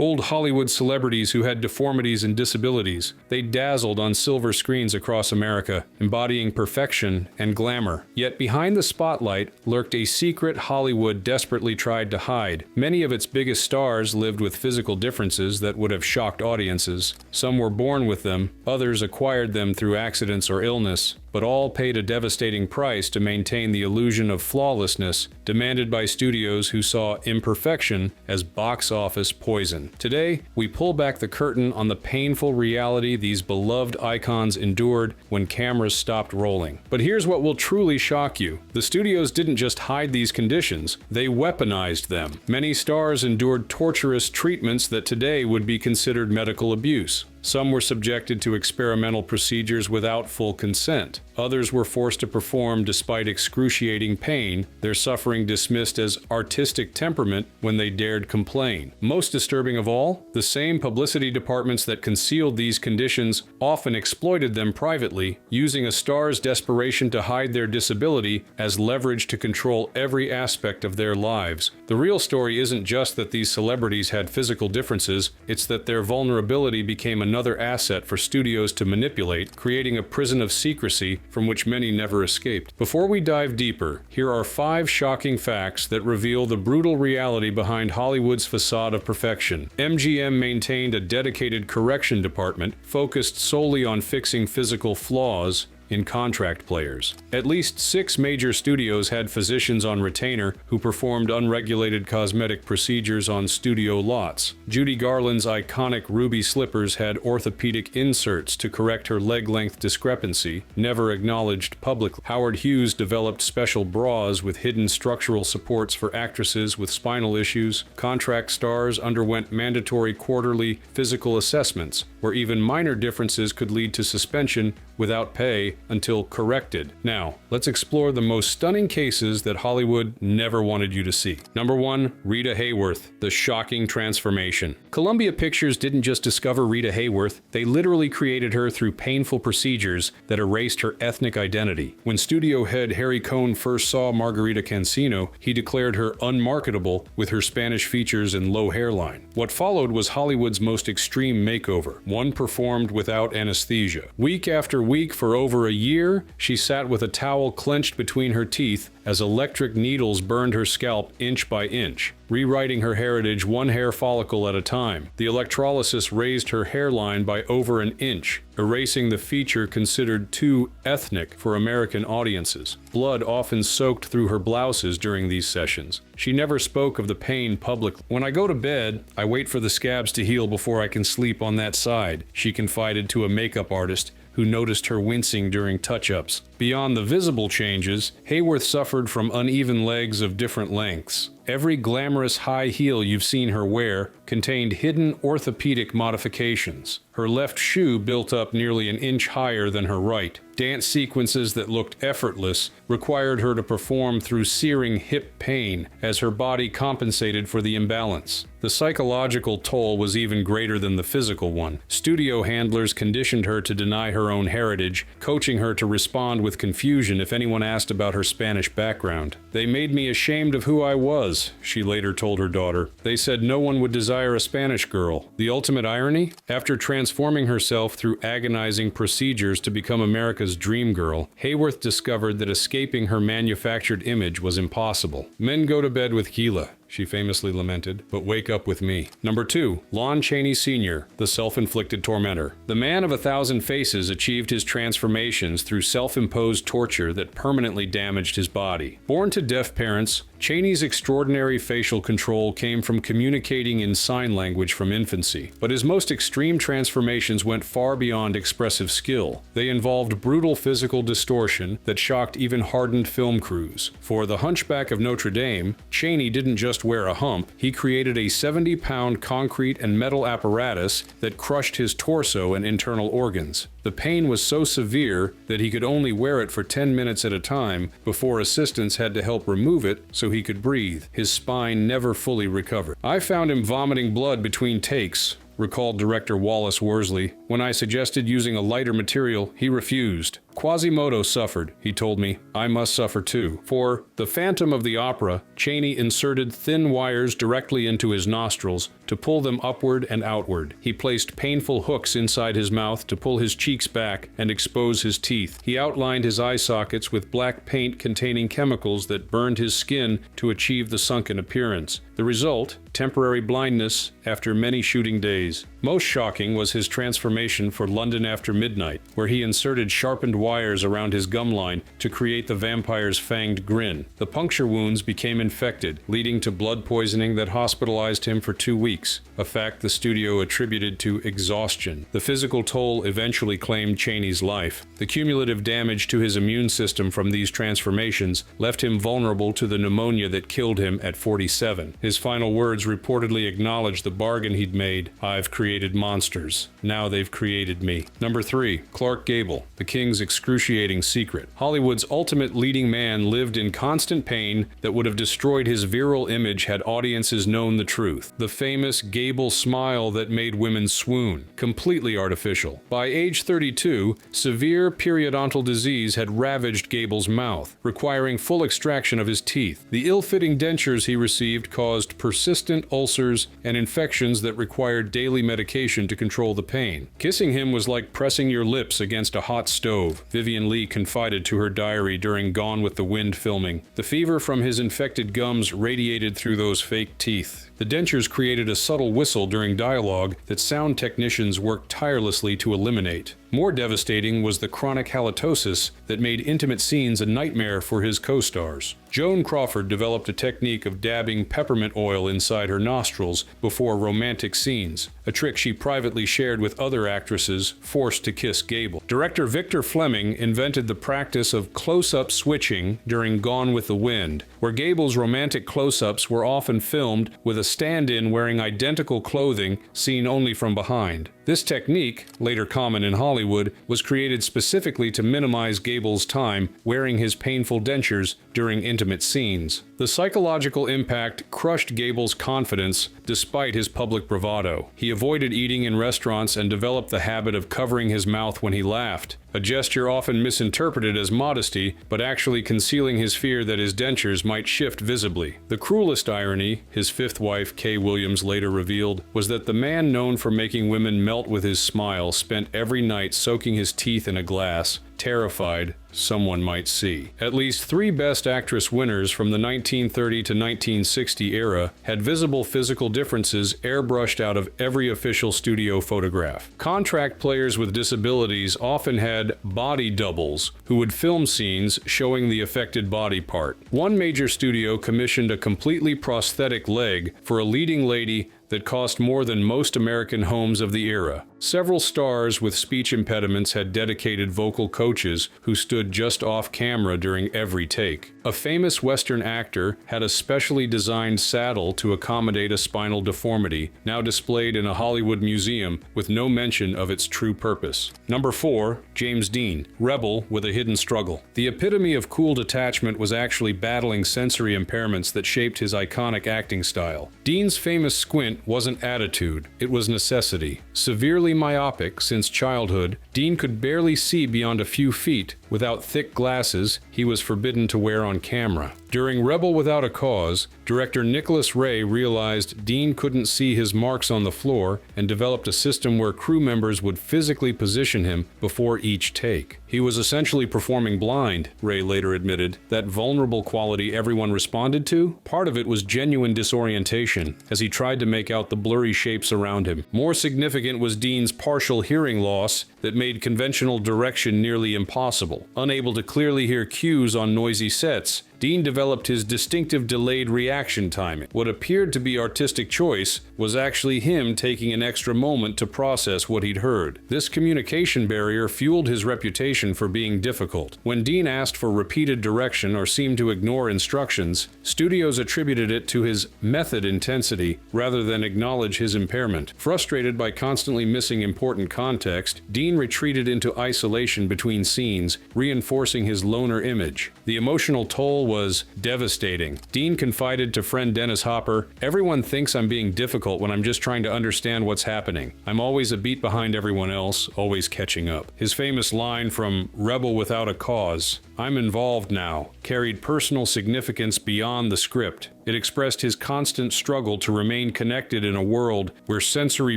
Old Hollywood celebrities who had deformities and disabilities. They dazzled on silver screens across America, embodying perfection and glamour. Yet behind the spotlight lurked a secret Hollywood desperately tried to hide. Many of its biggest stars lived with physical differences that would have shocked audiences. Some were born with them, others acquired them through accidents or illness, but all paid a devastating price to maintain the illusion of flawlessness demanded by studios who saw imperfection as box office poison. Today, we pull back the curtain on the painful reality these beloved icons endured when cameras stopped rolling. But here's what will truly shock you. The studios didn't just hide these conditions, they weaponized them. Many stars endured torturous treatments that today would be considered medical abuse. Some were subjected to experimental procedures without full consent. Others were forced to perform despite excruciating pain, their suffering dismissed as artistic temperament when they dared complain. Most disturbing of all, the same publicity departments that concealed these conditions often exploited them privately, using a star's desperation to hide their disability as leverage to control every aspect of their lives. The real story isn't just that these celebrities had physical differences, it's that their vulnerability became another asset for studios to manipulate, creating a prison of secrecy from which many never escaped. Before we dive deeper, here are 5 shocking facts that reveal the brutal reality behind Hollywood's facade of perfection. MGM maintained a dedicated correction department focused solely on fixing physical flaws in contract players. At least 6 major studios had physicians on retainer who performed unregulated cosmetic procedures on studio lots. Judy Garland's iconic ruby slippers had orthopedic inserts to correct her leg length discrepancy, never acknowledged publicly. Howard Hughes developed special bras with hidden structural supports for actresses with spinal issues. Contract stars underwent mandatory quarterly physical assessments, where even minor differences could lead to suspension without pay until corrected. Now, let's explore the most stunning cases that Hollywood never wanted you to see. Number 1, Rita Hayworth, the shocking transformation. Columbia Pictures didn't just discover Rita Hayworth, they literally created her through painful procedures that erased her ethnic identity. When studio head Harry Cohn first saw Margarita Cancino, he declared her unmarketable with her Spanish features and low hairline. What followed was Hollywood's most extreme makeover, one performed without anesthesia. Week after week for over a year, she sat with a towel clenched between her teeth as electric needles burned her scalp inch by inch, rewriting her heritage one hair follicle at a time. The electrolysis raised her hairline by over an inch, erasing the feature considered too ethnic for American audiences. Blood often soaked through her blouses during these sessions. She never spoke of the pain publicly. "When I go to bed, I wait for the scabs to heal before I can sleep on that side," she confided to a makeup artist who noticed her wincing during touch-ups. Beyond the visible changes, Hayworth suffered from uneven legs of different lengths. Every glamorous high heel you've seen her wear contained hidden orthopedic modifications. Her left shoe built up nearly an inch higher than her right. Dance sequences that looked effortless required her to perform through searing hip pain as her body compensated for the imbalance. The psychological toll was even greater than the physical one. Studio handlers conditioned her to deny her own heritage, coaching her to respond with confusion if anyone asked about her Spanish background. "They made me ashamed of who I was," she later told her daughter. "They said no one would desire a Spanish girl." The ultimate irony? After transforming herself through agonizing procedures to become America's dream girl, Hayworth discovered that escaping her manufactured image was impossible. "Men go to bed with Gila," she famously lamented, "but wake up with me." Number 2, Lon Chaney Sr., the self-inflicted tormentor. The man of 1,000 faces achieved his transformations through self-imposed torture that permanently damaged his body. Born to deaf parents, Chaney's extraordinary facial control came from communicating in sign language from infancy. But his most extreme transformations went far beyond expressive skill. They involved brutal physical distortion that shocked even hardened film crews. For The Hunchback of Notre Dame, Chaney didn't just wear a hump, he created a 70-pound concrete and metal apparatus that crushed his torso and internal organs. The pain was so severe that he could only wear it for 10 minutes at a time before assistants had to help remove it so he could breathe. His spine never fully recovered. "I found him vomiting blood between takes," recalled director Wallace Worsley. "When I suggested using a lighter material, he refused. Quasimodo suffered, he told me. I must suffer too. For The Phantom of the Opera, Chaney inserted thin wires directly into his nostrils to pull them upward and outward. He placed painful hooks inside his mouth to pull his cheeks back and expose his teeth. He outlined his eye sockets with black paint containing chemicals that burned his skin to achieve the sunken appearance. The result? Temporary blindness after many shooting days. Most shocking was his transformation for London After Midnight, where he inserted sharpened wires around his gum line to create the vampire's fanged grin. The puncture wounds became infected, leading to blood poisoning that hospitalized him for 2 weeks, a fact the studio attributed to exhaustion. The physical toll eventually claimed Chaney's life. The cumulative damage to his immune system from these transformations left him vulnerable to the pneumonia that killed him at 47. His final words reportedly acknowledged the bargain he'd made. I've created monsters. Now they've created me. Number 3. Clark Gable, the King's excruciating secret. Hollywood's ultimate leading man lived in constant pain that would have destroyed his virile image had audiences known the truth. The famous Gable smile that made women swoon. Completely artificial. By age 32, severe periodontal disease had ravaged Gable's mouth, requiring full extraction of his teeth. The ill-fitting dentures he received caused persistent ulcers and infections that required daily medication to control the pain. Kissing him was like pressing your lips against a hot stove, Vivien Leigh confided to her diary during Gone with the Wind filming. The fever from his infected gums radiated through those fake teeth. The dentures created a subtle whistle during dialogue that sound technicians worked tirelessly to eliminate. More devastating was the chronic halitosis that made intimate scenes a nightmare for his co-stars. Joan Crawford developed a technique of dabbing peppermint oil inside her nostrils before romantic scenes, a trick she privately shared with other actresses forced to kiss Gable. Director Victor Fleming invented the practice of close-up switching during Gone with the Wind, where Gable's romantic close-ups were often filmed with a stand-in wearing identical clothing seen only from behind. This technique, later common in Hollywood, was created specifically to minimize Gable's time wearing his painful dentures during intimate scenes. The psychological impact crushed Gable's confidence despite his public bravado. He avoided eating in restaurants and developed the habit of covering his mouth when he laughed, a gesture often misinterpreted as modesty, but actually concealing his fear that his dentures might shift visibly. The cruelest irony, his fifth wife, Kay Williams, later revealed, was that the man known for making women melt with his smile spent every night soaking his teeth in a glass, terrified someone might see. At least 3 Best Actress winners from the 1930 to 1960 era had visible physical differences airbrushed out of every official studio photograph. Contract players with disabilities often had body doubles who would film scenes showing the affected body part. One major studio commissioned a completely prosthetic leg for a leading lady that cost more than most American homes of the era. Several stars with speech impediments had dedicated vocal coaches who stood just off camera during every take. A famous Western actor had a specially designed saddle to accommodate a spinal deformity, now displayed in a Hollywood museum with no mention of its true purpose. Number 4. James Dean, rebel with a hidden struggle. The epitome of cool detachment was actually battling sensory impairments that shaped his iconic acting style. Dean's famous squint wasn't attitude, it was necessity. Severely myopic since childhood, Dean could barely see beyond a few feet without thick glasses he was forbidden to wear on camera. During Rebel Without a Cause, director Nicholas Ray realized Dean couldn't see his marks on the floor and developed a system where crew members would physically position him before each take. He was essentially performing blind, Ray later admitted. That vulnerable quality everyone responded to? Part of it was genuine disorientation, as he tried to make out the blurry shapes around him. More significant was Dean's partial hearing loss that made conventional direction nearly impossible. Unable to clearly hear cues on noisy sets, Dean developed his distinctive delayed reaction time. What appeared to be artistic choice was actually him taking an extra moment to process what he'd heard. This communication barrier fueled his reputation for being difficult. When Dean asked for repeated direction or seemed to ignore instructions, studios attributed it to his method intensity rather than acknowledge his impairment. Frustrated by constantly missing important context, Dean retreated into isolation between scenes, reinforcing his loner image. The emotional toll was devastating. Dean confided to friend Dennis Hopper, "Everyone thinks I'm being difficult when I'm just trying to understand what's happening. I'm always a beat behind everyone else, always catching up." His famous line from Rebel Without a Cause, "I'm involved now," carried personal significance beyond the script. It expressed his constant struggle to remain connected in a world where sensory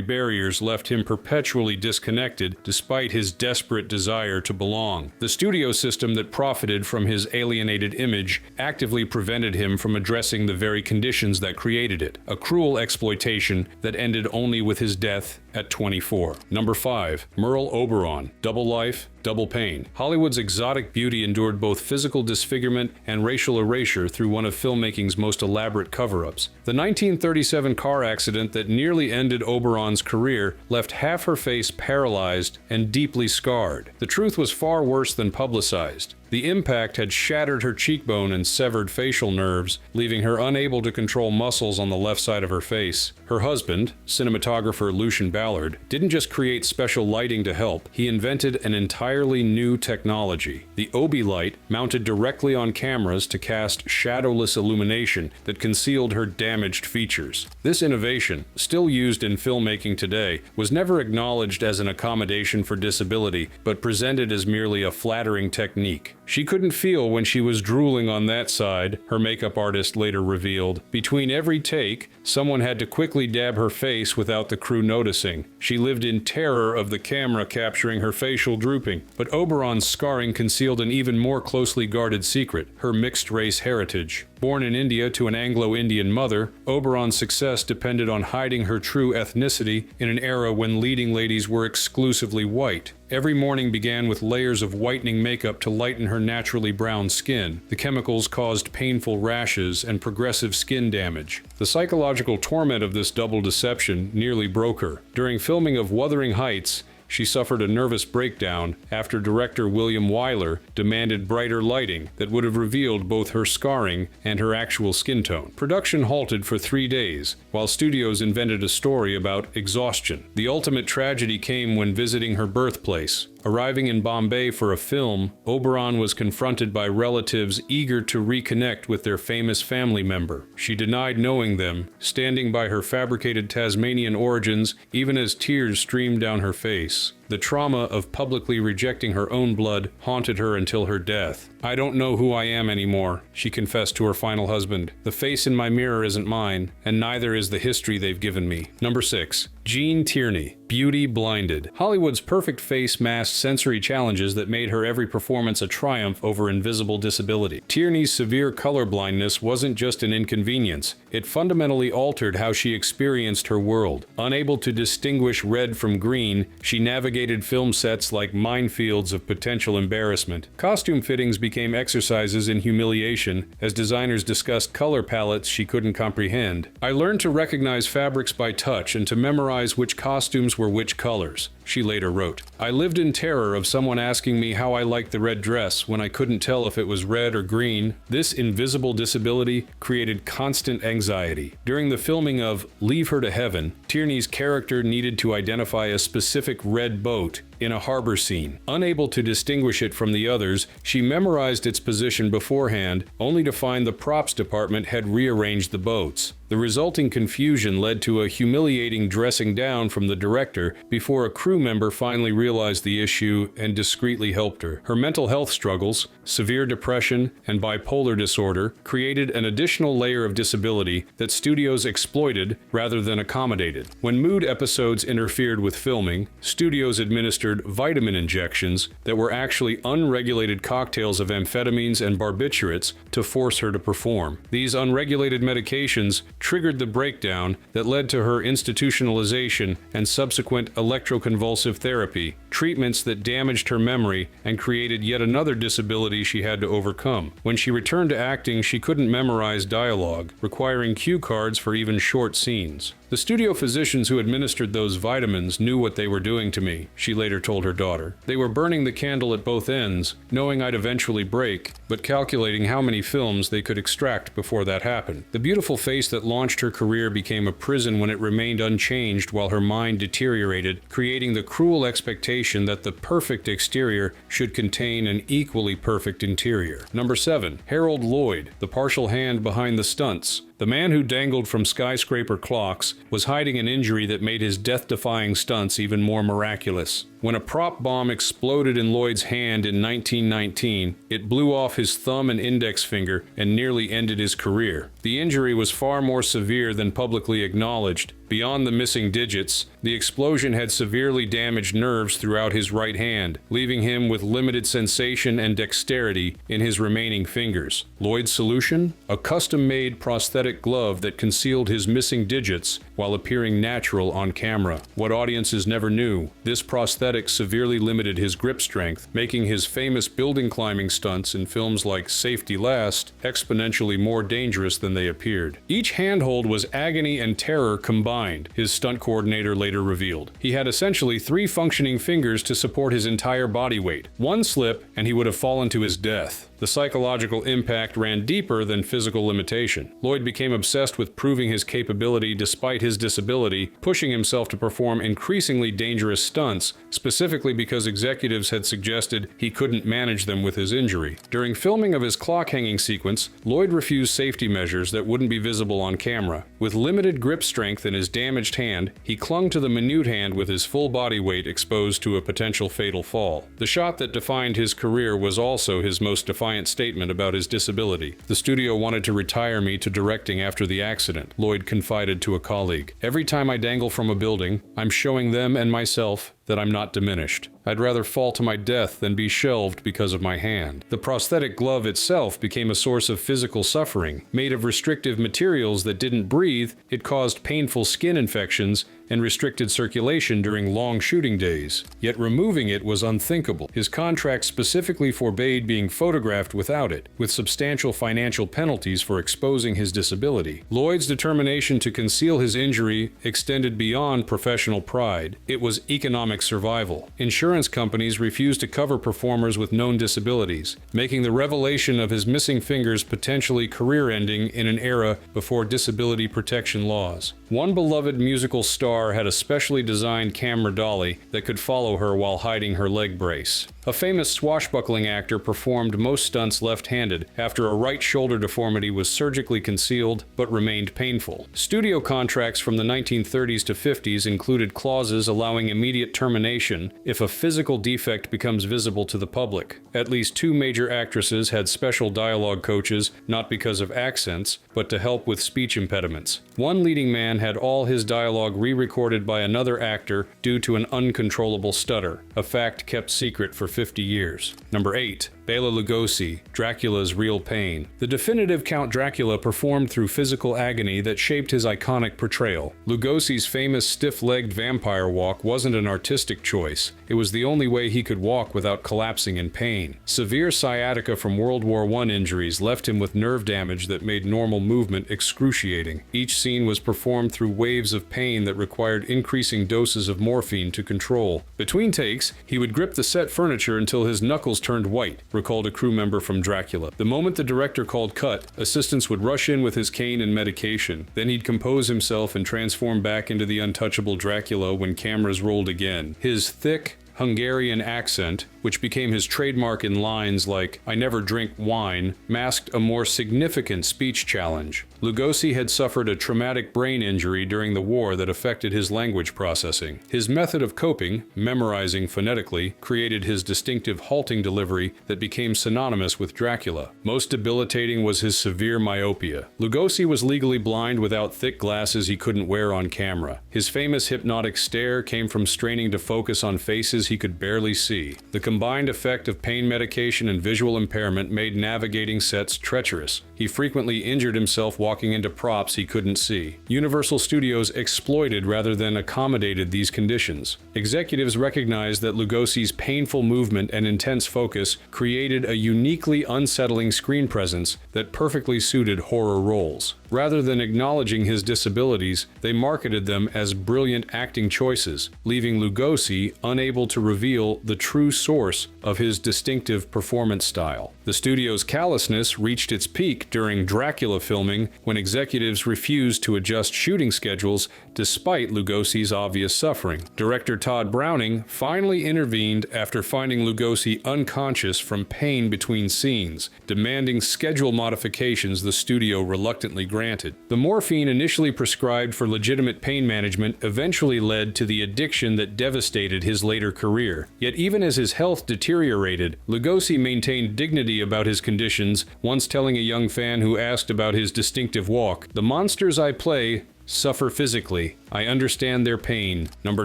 barriers left him perpetually disconnected despite his desperate desire to belong. The studio system that profited from his alienated image actively prevented him from addressing the very conditions that created it, a cruel exploitation that ended only with his death at 24. Number 5. Merle Oberon, Double Life, Double Pain. Hollywood's exotic beauty endured both physical disfigurement and racial erasure through one of filmmaking's most elaborate cover-ups. The 1937 car accident that nearly ended Oberon's career left half her face paralyzed and deeply scarred. The truth was far worse than publicized. The impact had shattered her cheekbone and severed facial nerves, leaving her unable to control muscles on the left side of her face. Her husband, cinematographer Lucien Ballard, didn't just create special lighting to help, he invented an entirely new technology. The Obi light mounted directly on cameras to cast shadowless illumination that concealed her damaged features. This innovation, still used in filmmaking today, was never acknowledged as an accommodation for disability, but presented as merely a flattering technique. She couldn't feel when she was drooling on that side, her makeup artist later revealed. Between every take, someone had to quickly dab her face without the crew noticing. She lived in terror of the camera capturing her facial drooping. But Oberon's scarring concealed an even more closely guarded secret, her mixed-race heritage. Born in India to an Anglo-Indian mother, Oberon's success depended on hiding her true ethnicity in an era when leading ladies were exclusively white. Every morning began with layers of whitening makeup to lighten her naturally brown skin. The chemicals caused painful rashes and progressive skin damage. The psychological torment of this double deception nearly broke her. During filming of Wuthering Heights, she suffered a nervous breakdown after director William Wyler demanded brighter lighting that would have revealed both her scarring and her actual skin tone. Production halted for 3 days, while studios invented a story about exhaustion. The ultimate tragedy came when visiting her birthplace. Arriving in Bombay for a film, Oberon was confronted by relatives eager to reconnect with their famous family member. She denied knowing them, standing by her fabricated Tasmanian origins even as tears streamed down her face. The trauma of publicly rejecting her own blood haunted her until her death. "I don't know who I am anymore," she confessed to her final husband. "The face in my mirror isn't mine, and neither is the history they've given me." Number 6. Gene Tierney, Beauty Blinded. Hollywood's perfect face masked sensory challenges that made her every performance a triumph over invisible disability. Tierney's severe color blindness wasn't just an inconvenience. It fundamentally altered how she experienced her world. Unable to distinguish red from green, she navigated film sets like minefields of potential embarrassment. Costume fittings became exercises in humiliation as designers discussed color palettes she couldn't comprehend. "I learned to recognize fabrics by touch and to memorize which costumes were which colors," she later wrote. "I lived in terror of someone asking me how I liked the red dress when I couldn't tell if it was red or green." This invisible disability created constant anxiety. During the filming of Leave Her to Heaven, Tierney's character needed to identify a specific red boat in a harbor scene. Unable to distinguish it from the others, she memorized its position beforehand, only to find the props department had rearranged the boats. The resulting confusion led to a humiliating dressing down from the director before a crew member finally realized the issue and discreetly helped her. Her mental health struggles, severe depression, and bipolar disorder created an additional layer of disability that studios exploited rather than accommodated. When mood episodes interfered with filming, studios administered vitamin injections that were actually unregulated cocktails of amphetamines and barbiturates to force her to perform. These unregulated medications triggered the breakdown that led to her institutionalization and subsequent electroconvulsive therapy, treatments that damaged her memory and created yet another disability she had to overcome. When she returned to acting, she couldn't memorize dialogue, requiring cue cards for even short scenes. "The studio physicians who administered those vitamins knew what they were doing to me," she later told her daughter. "They were burning the candle at both ends, knowing I'd eventually break, but calculating how many films they could extract before that happened. The beautiful face that launched her career became a prison when it remained unchanged while her mind deteriorated, creating the cruel expectation that the perfect exterior should contain an equally perfect interior. Number 7. Harold Lloyd, the partial hand behind the stunts. The man who dangled from skyscraper clocks was hiding an injury that made his death-defying stunts even more miraculous. When a prop bomb exploded in Lloyd's hand in 1919, it blew off his thumb and index finger and nearly ended his career. The injury was far more severe than publicly acknowledged. Beyond the missing digits, the explosion had severely damaged nerves throughout his right hand, leaving him with limited sensation and dexterity in his remaining fingers. Lloyd's solution? A custom-made prosthetic glove that concealed his missing digits while appearing natural on camera. What audiences never knew, this prosthetic severely limited his grip strength, making his famous building climbing stunts in films like Safety Last exponentially more dangerous than they appeared. Each handhold was agony and terror combined, his stunt coordinator later revealed. He had essentially 3 functioning fingers to support his entire body weight. One slip, and he would have fallen to his death. The psychological impact ran deeper than physical limitation. Lloyd became obsessed with proving his capability despite his disability, pushing himself to perform increasingly dangerous stunts, specifically because executives had suggested he couldn't manage them with his injury. During filming of his clock hanging sequence, Lloyd refused safety measures that wouldn't be visible on camera. With limited grip strength in his damaged hand, he clung to the minute hand with his full body weight exposed to a potential fatal fall. The shot that defined his career was also his most defiant statement about his disability. The studio wanted to retire me to directing after the accident, Lloyd confided to a colleague. Every time I dangle from a building, I'm showing them and myself that I'm not diminished. I'd rather fall to my death than be shelved because of my hand. The prosthetic glove itself became a source of physical suffering. Made of restrictive materials that didn't breathe, it caused painful skin infections and restricted circulation during long shooting days. Yet removing it was unthinkable. His contract specifically forbade being photographed without it, with substantial financial penalties for exposing his disability. Lloyd's determination to conceal his injury extended beyond professional pride. It was economic survival. Insurance companies refused to cover performers with known disabilities, making the revelation of his missing fingers potentially career-ending in an era before disability protection laws. One beloved musical star had a specially designed camera dolly that could follow her while hiding her leg brace. A famous swashbuckling actor performed most stunts left-handed after a right shoulder deformity was surgically concealed but remained painful. Studio contracts from the 1930s to 50s included clauses allowing immediate termination if a physical defect becomes visible to the public. At least 2 major actresses had special dialogue coaches, not because of accents, but to help with speech impediments. One leading man had all his dialogue re-recorded by another actor due to an uncontrollable stutter, a fact kept secret for 50 years. Number 8. Bela Lugosi, Dracula's Real Pain. The definitive Count Dracula performed through physical agony that shaped his iconic portrayal. Lugosi's famous stiff-legged vampire walk wasn't an artistic choice. It was the only way he could walk without collapsing in pain. Severe sciatica from World War I injuries left him with nerve damage that made normal movement excruciating. Each scene was performed through waves of pain that required increasing doses of morphine to control. Between takes, he would grip the set furniture until his knuckles turned white, recalled a crew member from Dracula. The moment the director called cut, assistants would rush in with his cane and medication. Then he'd compose himself and transform back into the untouchable Dracula when cameras rolled again. His thick, Hungarian accent, which became his trademark in lines like, "I never drink wine," masked a more significant speech challenge. Lugosi had suffered a traumatic brain injury during the war that affected his language processing. His method of coping, memorizing phonetically, created his distinctive halting delivery that became synonymous with Dracula. Most debilitating was his severe myopia. Lugosi was legally blind without thick glasses he couldn't wear on camera. His famous hypnotic stare came from straining to focus on faces he could barely see. The combined effect of pain medication and visual impairment made navigating sets treacherous. He frequently injured himself walking into props he couldn't see. Universal Studios exploited rather than accommodated these conditions. Executives recognized that Lugosi's painful movement and intense focus created a uniquely unsettling screen presence that perfectly suited horror roles. Rather than acknowledging his disabilities, they marketed them as brilliant acting choices, leaving Lugosi unable to reveal the true source of his distinctive performance style. The studio's callousness reached its peak during Dracula filming when executives refused to adjust shooting schedules despite Lugosi's obvious suffering. Director Todd Browning finally intervened after finding Lugosi unconscious from pain between scenes, demanding schedule modifications the studio reluctantly granted. The morphine initially prescribed for legitimate pain management eventually led to the addiction that devastated his later career. Yet even as his health deteriorated, Lugosi maintained dignity about his conditions, once telling a young fan who asked about his distinctive walk, "The monsters I play suffer physically. I understand their pain." Number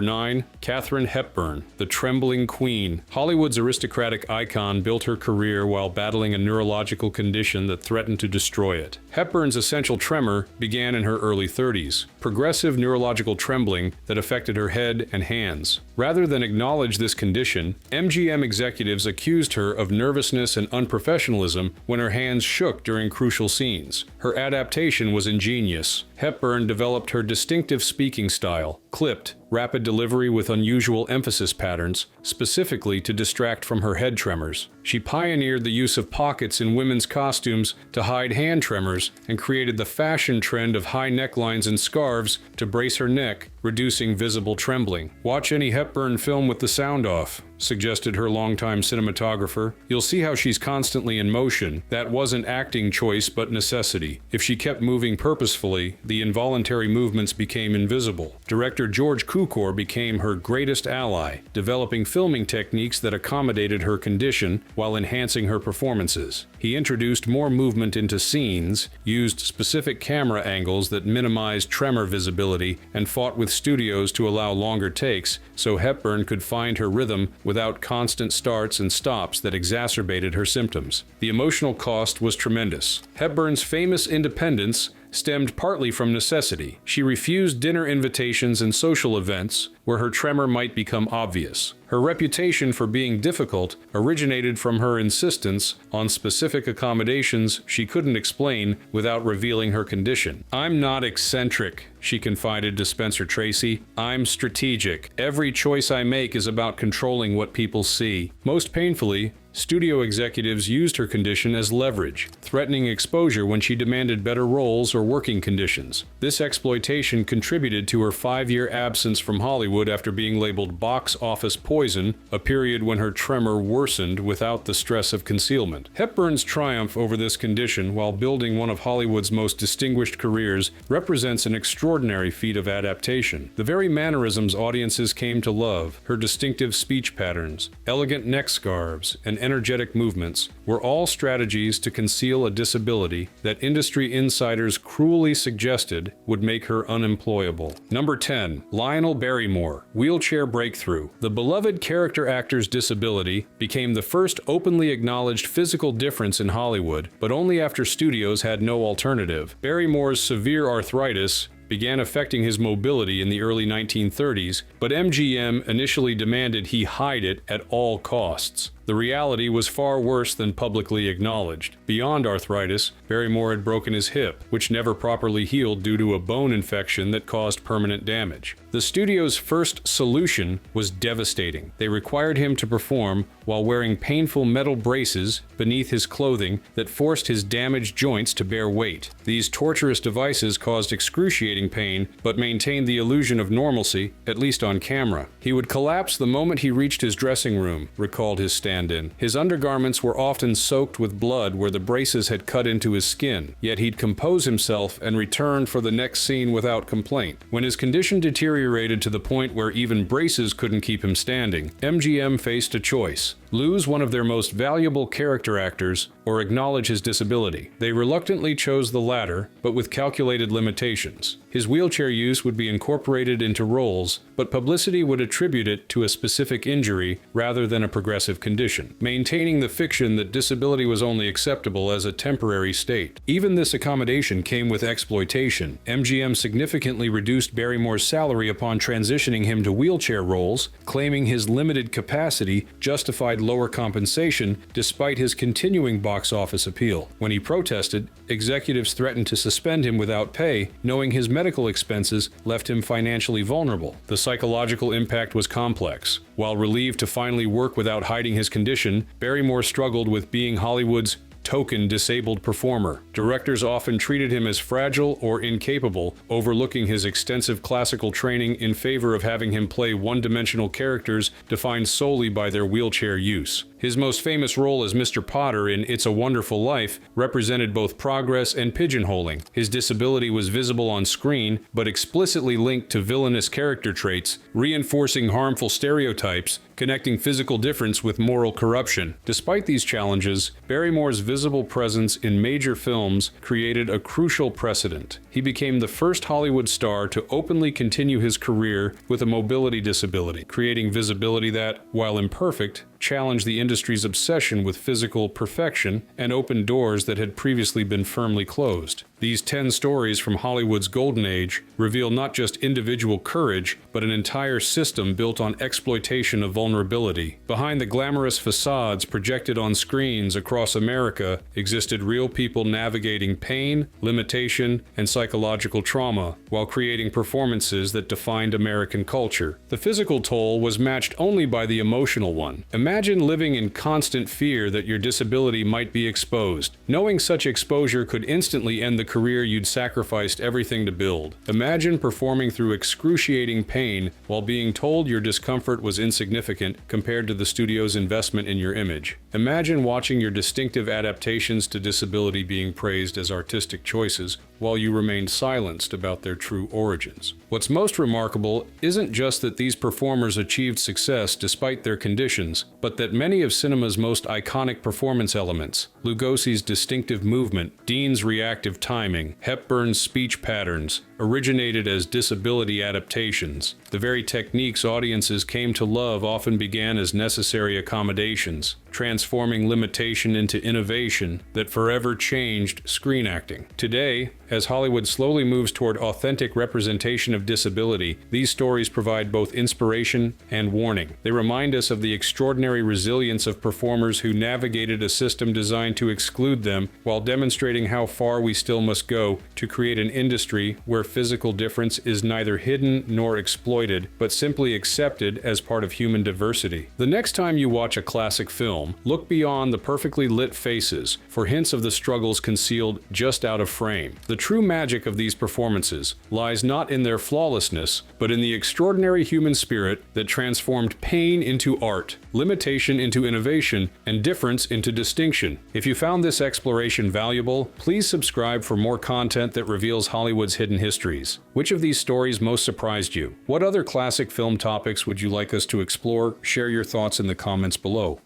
9. Katharine Hepburn, the trembling queen. Hollywood's aristocratic icon built her career while battling a neurological condition that threatened to destroy it. Hepburn's essential tremor began in her early 30s, progressive neurological trembling that affected her head and hands. Rather than acknowledge this condition, MGM executives accused her of nervousness and unprofessionalism when her hands shook during crucial scenes. Her adaptation was ingenious. Hepburn developed her distinctive speaking style, clipped, rapid delivery with unusual emphasis patterns, specifically to distract from her head tremors. She pioneered the use of pockets in women's costumes to hide hand tremors and created the fashion trend of high necklines and scarves to brace her neck, reducing visible trembling. "Watch any Hepburn film with the sound off," suggested her longtime cinematographer. "You'll see how she's constantly in motion. That wasn't acting choice but necessity. If she kept moving purposefully, the involuntary movements became invisible." Director George Cukor became her greatest ally, developing filming techniques that accommodated her condition while enhancing her performances. He introduced more movement into scenes, used specific camera angles that minimized tremor visibility, and fought with studios to allow longer takes so Hepburn could find her rhythm without constant starts and stops that exacerbated her symptoms. The emotional cost was tremendous. Hepburn's famous independence stemmed partly from necessity. She refused dinner invitations and social events where her tremor might become obvious. Her reputation for being difficult originated from her insistence on specific accommodations she couldn't explain without revealing her condition. "I'm not eccentric," she confided to Spencer Tracy. "I'm strategic. Every choice I make is about controlling what people see." Most painfully, studio executives used her condition as leverage, threatening exposure when she demanded better roles or working conditions. This exploitation contributed to her 5-year absence from Hollywood after being labeled box office poison, a period when her tremor worsened without the stress of concealment. Hepburn's triumph over this condition while building one of Hollywood's most distinguished careers represents an extraordinary feat of adaptation. The very mannerisms audiences came to love, her distinctive speech patterns, elegant neck scarves, and energetic movements were all strategies to conceal a disability that industry insiders cruelly suggested would make her unemployable. Number 10. Lionel Barrymore, wheelchair breakthrough. The beloved character actor's disability became the first openly acknowledged physical difference in Hollywood, but only after studios had no alternative. Barrymore's severe arthritis began affecting his mobility in the early 1930s, but MGM initially demanded he hide it at all costs. The reality was far worse than publicly acknowledged. Beyond arthritis, Barrymore had broken his hip, which never properly healed due to a bone infection that caused permanent damage. The studio's first solution was devastating. They required him to perform while wearing painful metal braces beneath his clothing that forced his damaged joints to bear weight. These torturous devices caused excruciating pain, but maintained the illusion of normalcy, at least on camera. He would collapse the moment he reached his dressing room, recalled his stand-in. His undergarments were often soaked with blood where the braces had cut into his skin, yet he'd compose himself and return for the next scene without complaint. When his condition deteriorated to the point where even braces couldn't keep him standing, MGM faced a choice: lose one of their most valuable character actors or acknowledge his disability. They reluctantly chose the latter, but with calculated limitations. His wheelchair use would be incorporated into roles, but publicity would attribute it to a specific injury rather than a progressive condition, maintaining the fiction that disability was only acceptable as a temporary state. Even this accommodation came with exploitation. MGM significantly reduced Barrymore's salary upon transitioning him to wheelchair roles, claiming his limited capacity justified lower compensation despite his continuing body box office appeal. When he protested, executives threatened to suspend him without pay, knowing his medical expenses left him financially vulnerable. The psychological impact was complex. While relieved to finally work without hiding his condition, Barrymore struggled with being Hollywood's token disabled performer. Directors often treated him as fragile or incapable, overlooking his extensive classical training in favor of having him play one-dimensional characters defined solely by their wheelchair use. His most famous role as Mr. Potter in It's a Wonderful Life represented both progress and pigeonholing. His disability was visible on screen, but explicitly linked to villainous character traits, reinforcing harmful stereotypes, connecting physical difference with moral corruption. Despite these challenges, Barrymore's visible presence in major films created a crucial precedent. He became the first Hollywood star to openly continue his career with a mobility disability, creating visibility that, while imperfect, challenged the industry's obsession with physical perfection and opened doors that had previously been firmly closed. These 10 stories from Hollywood's golden age reveal not just individual courage, but an entire system built on exploitation of vulnerability. Behind the glamorous facades projected on screens across America existed real people navigating pain, limitation, and psychological trauma, while creating performances that defined American culture. The physical toll was matched only by the emotional one. Imagine living in constant fear that your disability might be exposed. Knowing such exposure could instantly end the career you'd sacrificed everything to build. Imagine performing through excruciating pain while being told your discomfort was insignificant compared to the studio's investment in your image. Imagine watching your distinctive adaptations to disability being praised as artistic choices while you remained silenced about their true origins. What's most remarkable isn't just that these performers achieved success despite their conditions, but that many of cinema's most iconic performance elements, Lugosi's distinctive movement, Dean's reactive timing, Hepburn's speech patterns, originated as disability adaptations. The very techniques audiences came to love often began as necessary accommodations, transforming limitation into innovation that forever changed screen acting. Today, as Hollywood slowly moves toward authentic representation of disability, these stories provide both inspiration and warning. They remind us of the extraordinary resilience of performers who navigated a system designed to exclude them, while demonstrating how far we still must go to create an industry where physical difference is neither hidden nor exploited, but simply accepted as part of human diversity. The next time you watch a classic film, look beyond the perfectly lit faces for hints of the struggles concealed just out of frame. The true magic of these performances lies not in their flawlessness, but in the extraordinary human spirit that transformed pain into art, limitation into innovation, and difference into distinction. If you found this exploration valuable, please subscribe for more content that reveals Hollywood's hidden histories. Which of these stories most surprised you? What other classic film topics would you like us to explore? Share your thoughts in the comments below.